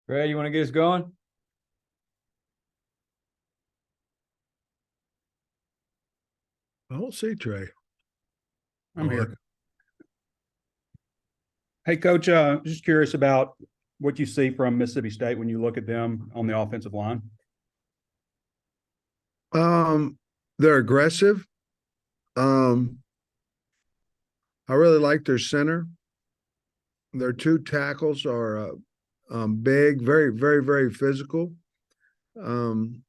Ray, you want to get us going? I don't see Trey. I'm here. Hey, Coach, just curious about what you see from Mississippi State when you look at them on the offensive line. They're aggressive. Um, I really like their center. Their two tackles are big, very, very, very physical. Um,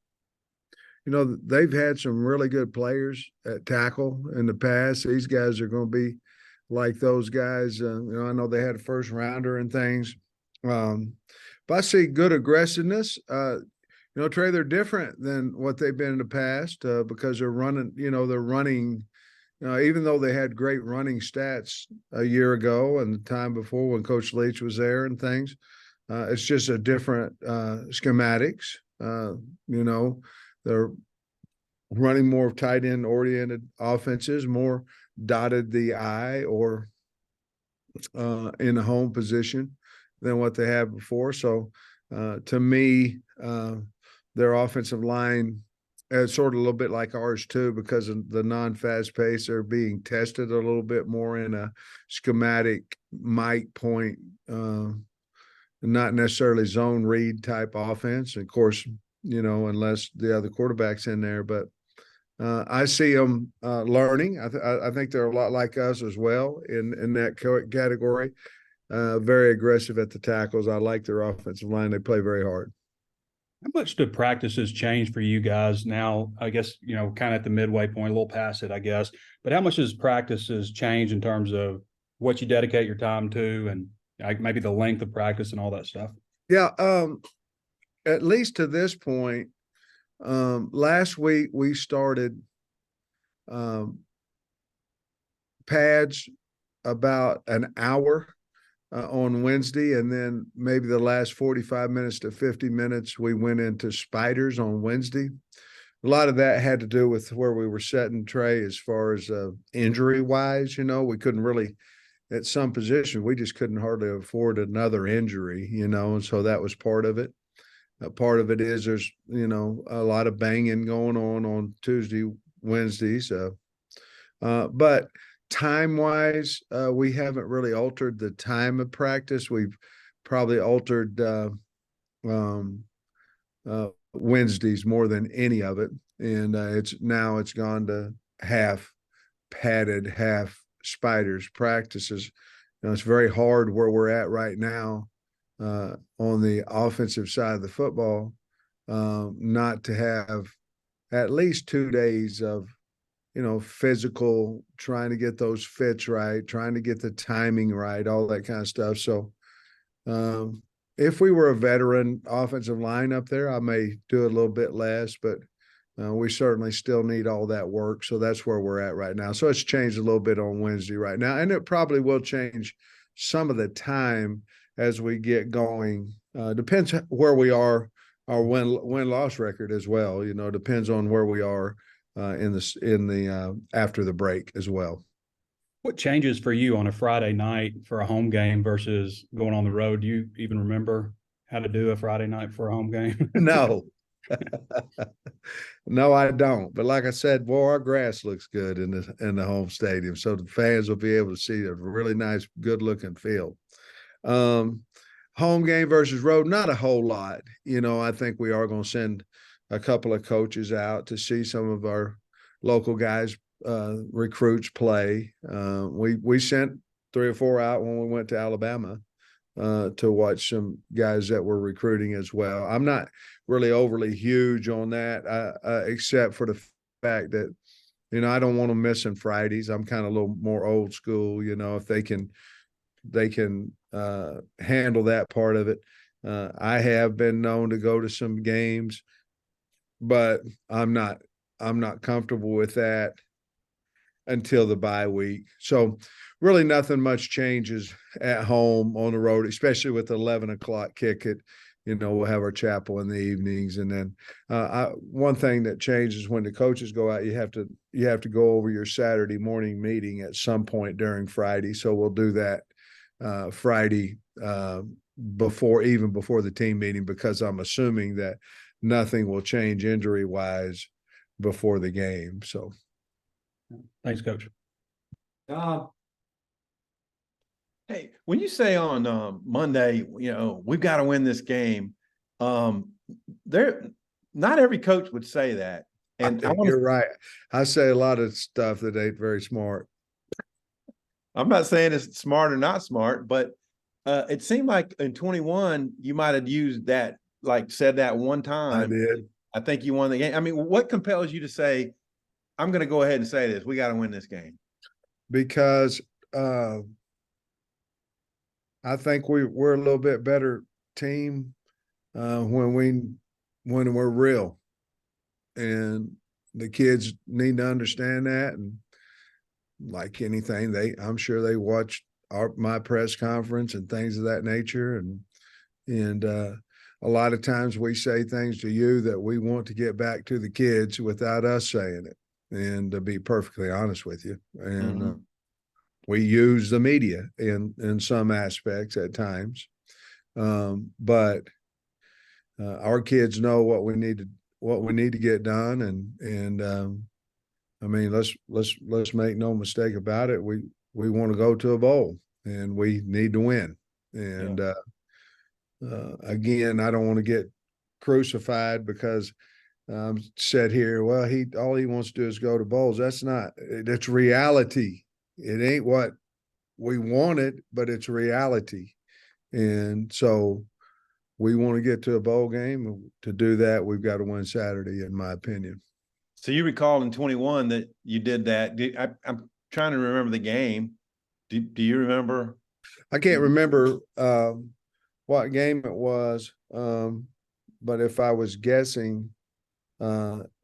they've had some really good players at tackle in the past. These guys are going to be like those guys. I know they had a first rounder and things. But I see good aggressiveness. Trey, they're different than what they've been in the past because they're running, they're running, even though they had great running stats a year ago and the time before when Coach Leach was there and things. It's just a different schematics. They're running more tight end oriented offenses, more dotted the I or in the home position than what they have before. So to me, their offensive line is sort of a little bit like ours too, because of the non-fast pace. They're being tested a little bit more in a schematic mic point, not necessarily zone read type offense. Of course, unless the other quarterback's in there, but I see them learning. I think they're a lot like us as well in that category. Very aggressive at the tackles. I like their offensive line. They play very hard. How much do practices change for you guys now? I guess, kind of at the midway point, a little past it, I guess. But how much does practices change in terms of what you dedicate your time to and maybe the length of practice and all that stuff? Yeah. At least to this point, last week we started pads about an hour on Wednesday, and then maybe the last 45 minutes to 50 minutes we went into spiders on Wednesday. A lot of that had to do with where we were setting Trey as far as injury wise. We couldn't really, at some positions, we just couldn't hardly afford another injury, and so that was part of it. Part of it is there's, a lot of banging going on Tuesday, Wednesdays. But time-wise, we haven't really altered the time of practice. We've probably altered Wednesdays more than any of it. And it's gone to half padded, half spiders practices. It's very hard where we're at right now on the offensive side of the football, not to have at least 2 days of, physical, trying to get those fits right, trying to get the timing right, all that kind of stuff. So if we were a veteran offensive line up there, I may do a little bit less, but we certainly still need all that work. So that's where we're at right now. So it's changed a little bit on Wednesday right now, and it probably will change some of the time as we get going. Depends where we are, our win-loss record as well. Depends on where we are in the after the break as well. What changes for you on a Friday night for a home game versus going on the road? Do you even remember how to do a Friday night for a home game? No. No, I don't. But like I said, boy, our grass looks good in the home stadium, so the fans will be able to see a really nice, good-looking field. Home game versus road, not a whole lot. I think we are going to send a couple of coaches out to see some of our local guys, recruits play. We sent 3 or 4 out when we went to Alabama to watch some guys that were recruiting as well. I'm not really overly huge on that, except for the fact that, I don't want them missing Fridays. I'm kind of a little more old school, if they can handle that part of it. I have been known to go to some games, but I'm not comfortable with that until the bye week. So really nothing much changes at home on the road, especially with the 11 o'clock kick it. We'll have our chapel in the evenings. And then one thing that changes when the coaches go out, you have to go over your Saturday morning meeting at some point during Friday. So we'll do that Friday even before the team meeting, because I'm assuming that nothing will change injury wise before the game. So Thanks, Coach. Hey, when you say on Monday, we've got to win this game, there, not every coach would say that. And you're right. I say a lot of stuff that ain't very smart. I'm not saying it's smart or not smart, but it seemed like in 21 you might have used that, like said that one time. I did. I think you won the game. I mean, what compels you to say, I'm going to go ahead and say this, we got to win this game? Because I think we're a little bit better team when we're real, and the kids need to understand that. And like anything, I'm sure they watched my press conference and things of that nature, and a lot of times we say things to you that we want to get back to the kids without us saying it. And to be perfectly honest with you, and we use the media in some aspects at times, but our kids know what we need to get done, and I mean, let's make no mistake about it. We want to go to a bowl, and we need to win. And again, I don't want to get crucified because said here, well, all he wants to do is go to bowls. That's reality. It ain't what we wanted, but it's reality. And so we want to get to a bowl game. To do that, we've got to win Saturday, in my opinion. So you recall in 21 that you did that. I'm trying to remember the game. Do you remember? I can't remember what game it was, but if I was guessing,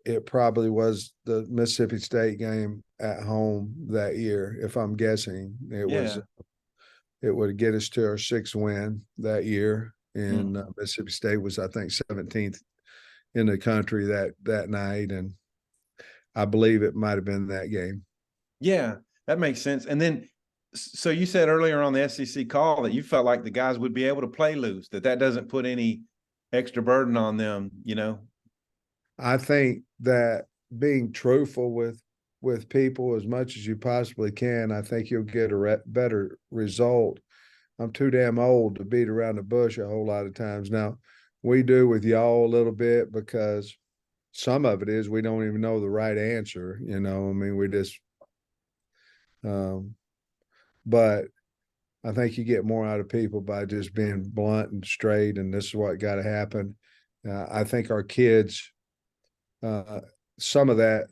it probably was the Mississippi State game at home that year. If I'm guessing, it would get us to our 6th win that year. And Mississippi State was, I think, 17th in the country that night, and I believe it might have been that game. Yeah, that makes sense. And then, so you said earlier on the SEC call that you felt like the guys would be able to play loose, that doesn't put any extra burden on them, I think that being truthful with people as much as you possibly can, I think you'll get a better result. I'm too damn old to beat around the bush a whole lot of times. Now, we do with y'all a little bit, because some of it is we don't even know the right answer. I mean, we just but I think you get more out of people by just being blunt and straight, and this is what got to happen. I think our kids, some of that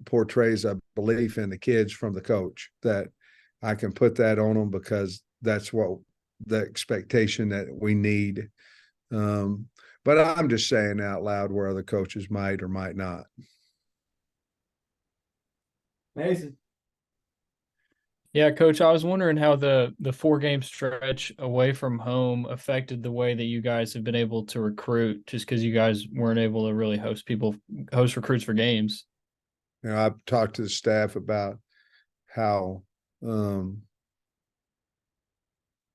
portrays a belief in the kids from the coach, that I can put that on them because that's what the expectation that we need. But I'm just saying out loud where other coaches might or might not. Mason. Yeah, Coach, I was wondering how the 4-game stretch away from home affected the way that you guys have been able to recruit, just because you guys weren't able to really host recruits for games. I've talked to the staff about how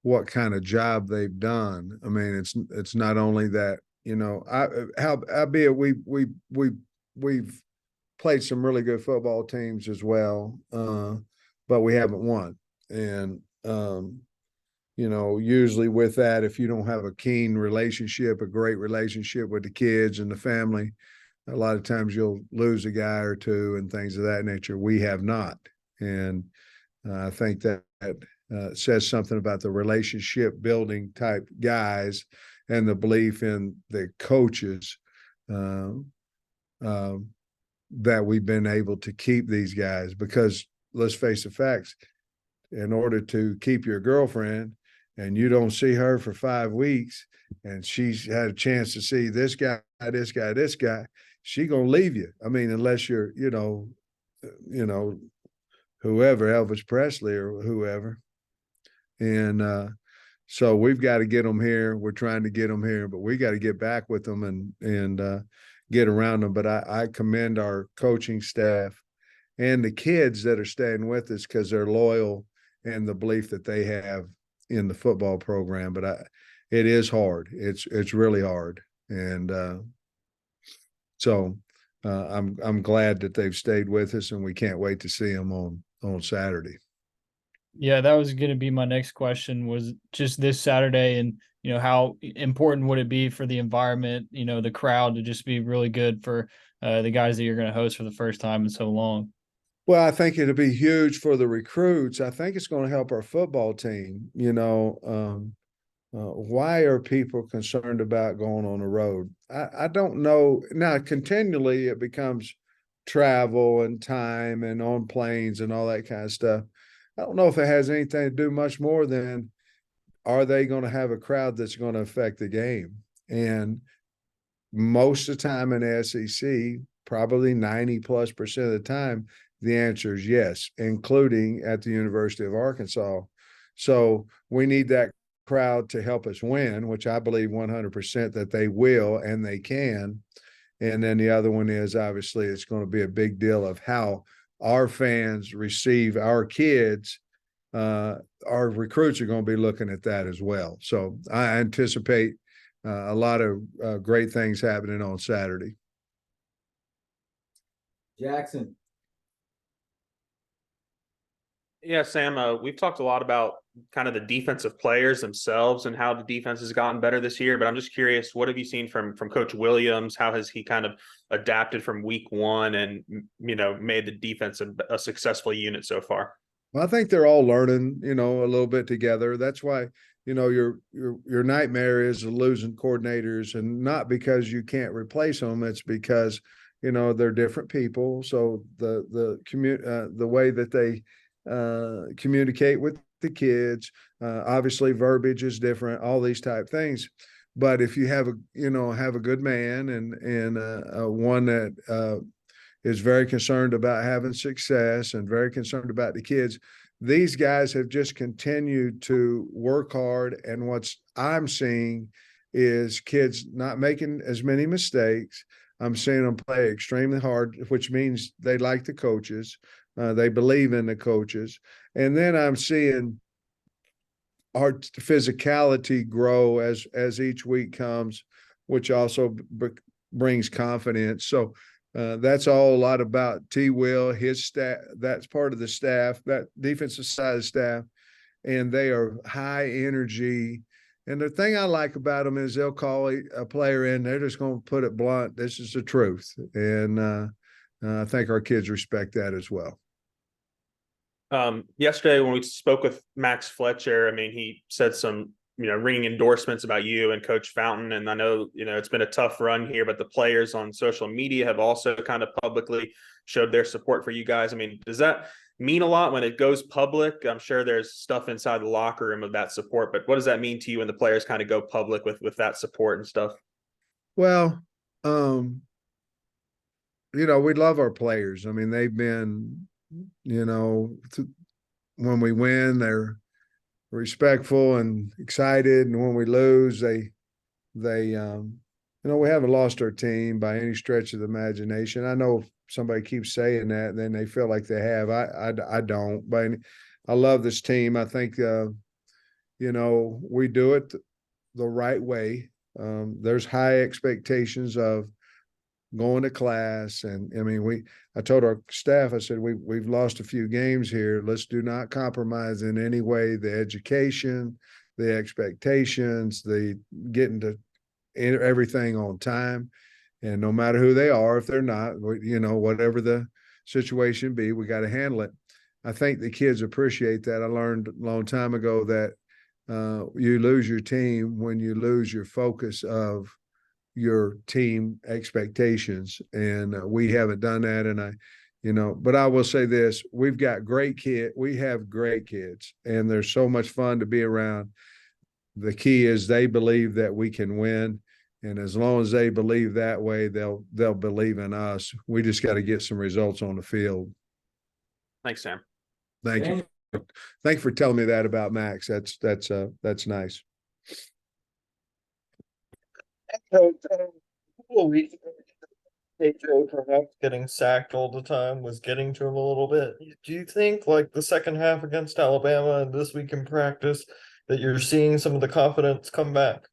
what kind of job they've done. I mean, it's not only that, we've played some really good football teams as well, but we haven't won. And usually with that, if you don't have a keen relationship, a great relationship with the kids and the family, a lot of times you'll lose a guy or two and things of that nature. We have not. And I think that says something about the relationship building type guys and the belief in the coaches that we've been able to keep these guys. Because let's face the facts, in order to keep your girlfriend and you don't see her for 5 weeks and she's had a chance to see this guy, she gonna leave you. I mean, unless you're, whoever, Elvis Presley or whoever. And so we've got to get them here. We're trying to get them here, but we got to get back with them and get around them. But I commend our coaching staff and the kids that are staying with us, because they're loyal and the belief that they have in the football program, but it is hard. It's really hard, and so I'm glad that they've stayed with us, and we can't wait to see them on Saturday. Yeah, that was going to be my next question, was just this Saturday, and how important would it be for the environment, the crowd, to just be really good for the guys that you're going to host for the first time in so long? Well, I think it'll be huge for the recruits. I think it's going to help our football team. Why are people concerned about going on the road? I don't know. Now, continually it becomes travel and time and on planes and all that kind of stuff. I don't know if it has anything to do much more than, are they going to have a crowd that's going to affect the game? And most of the time in the SEC, probably 90+% of the time, the answer is yes, including at the University of Arkansas. So we need that crowd to help us win, which I believe 100% that they will and they can. And then the other one is, obviously, it's going to be a big deal of how our fans receive our kids. Our recruits are going to be looking at that as well. So I anticipate a lot of great things happening on Saturday. Jackson. Yeah, Sam, we've talked a lot about kind of the defensive players themselves and how the defense has gotten better this year, but I'm just curious, what have you seen from Coach Williams? How has he kind of adapted from week one and, made the defense a successful unit so far? Well, I think they're all learning, a little bit together. That's why, your nightmare is losing coordinators, and not because you can't replace them. It's because, they're different people. So the way that they communicate with the kids, obviously verbiage is different, all these type things. But if you have a good man and one that is very concerned about having success and very concerned about the kids, these guys have just continued to work hard. And what I'm seeing is kids not making as many mistakes. I'm seeing them play extremely hard, which means they like the coaches. They believe in the coaches. And then I'm seeing our physicality grow as each week comes, which also brings confidence. So that's all a lot about T. Will, his staff. That's part of the staff, that defensive side of the staff. And they are high energy. And the thing I like about them is they'll call a player in. They're just going to put it blunt. This is the truth. And I think our kids respect that as well. Yesterday when we spoke with Max Fletcher, he said some, ringing endorsements about you and Coach Fountain. And I know, it's been a tough run here, but the players on social media have also kind of publicly showed their support for you guys. Does that mean a lot when it goes public? I'm sure there's stuff inside the locker room of that support, but what does that mean to you when the players kind of go public with that support and stuff? Well, we love our players. They've been, when we win, they're respectful and excited, and when we lose, they we haven't lost our team by any stretch of the imagination. I know somebody keeps saying that, and then they feel like they have. I don't, but I love this team. I think we do it the right way. There's high expectations of going to class, and I told our staff, I said, we've lost a few games here. Let's do not compromise in any way the education, the expectations, the getting to everything on time. And no matter who they are, if they're not, whatever the situation be, we got to handle it. I think the kids appreciate that. I learned a long time ago that you lose your team when you lose your focus of your team expectations. And we haven't done that. And but I will say this, we have great kids, and they're so much fun to be around. The key is they believe that we can win. And as long as they believe that way, they'll believe in us. We just got to get some results on the field. Thanks, Sam. Thank you. Thank you for telling me that about Max. That's nice. Coach, a couple of weeks ago, AJ perhaps getting sacked all the time was getting to him a little bit. Do you think, like the second half against Alabama and this week in practice, that you're seeing some of the confidence come back?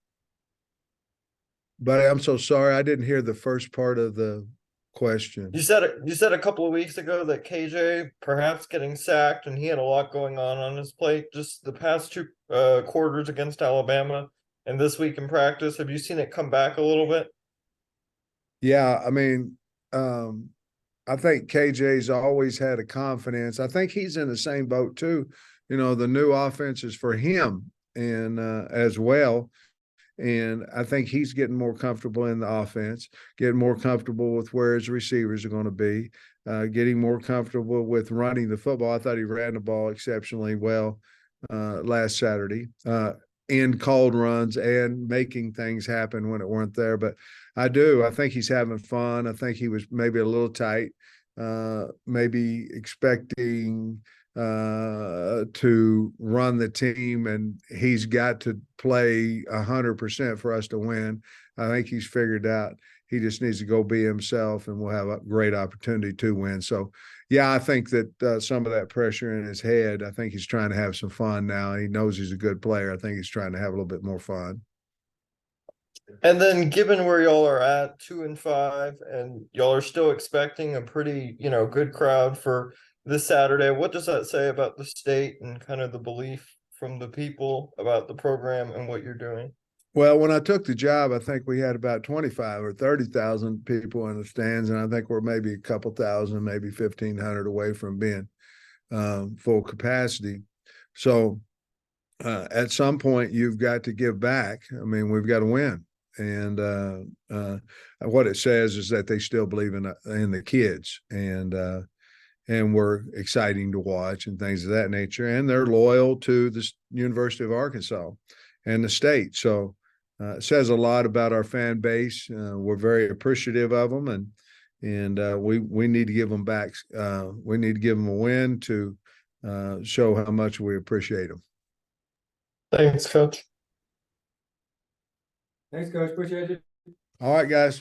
But I'm so sorry, I didn't hear the first part of the question. You said a couple of weeks ago that KJ perhaps getting sacked, and he had a lot going on his plate just the past two quarters against Alabama and this week in practice. Have you seen it come back a little bit? Yeah, I mean, I think KJ's always had a confidence. I think he's in the same boat too. You know, the new offense is for him and as well. And I think he's getting more comfortable in the offense, getting more comfortable with where his receivers are going to be, getting more comfortable with running the football. I thought he ran the ball exceptionally well last Saturday in called runs and making things happen when it weren't there. But I think he's having fun. I think he was maybe a little tight, maybe expecting to run the team, and he's got to play 100% for us to win. I think he's figured out he just needs to go be himself, and we'll have a great opportunity to win. So, yeah, I think that some of that pressure in his head, I think he's trying to have some fun now. He knows he's a good player. I think he's trying to have a little bit more fun. And then, given where y'all are at 2-5, and y'all are still expecting a pretty, good crowd for this Saturday, what does that say about the state and kind of the belief from the people about the program and what you're doing? Well, when I took the job, I think we had about 25 or 30,000 people in the stands, and I think we're maybe a couple thousand, maybe 1,500 away from being full capacity. So at some point, you've got to give back. I mean, we've got to win. And what it says is that they still believe in the kids, and we're exciting to watch and things of that nature. And they're loyal to the University of Arkansas and the state. So it says a lot about our fan base. We're very appreciative of them, and we need to give them back. We need to give them a win to show how much we appreciate them. Thanks, Coach. Thanks, Coach. Appreciate it. All right, guys.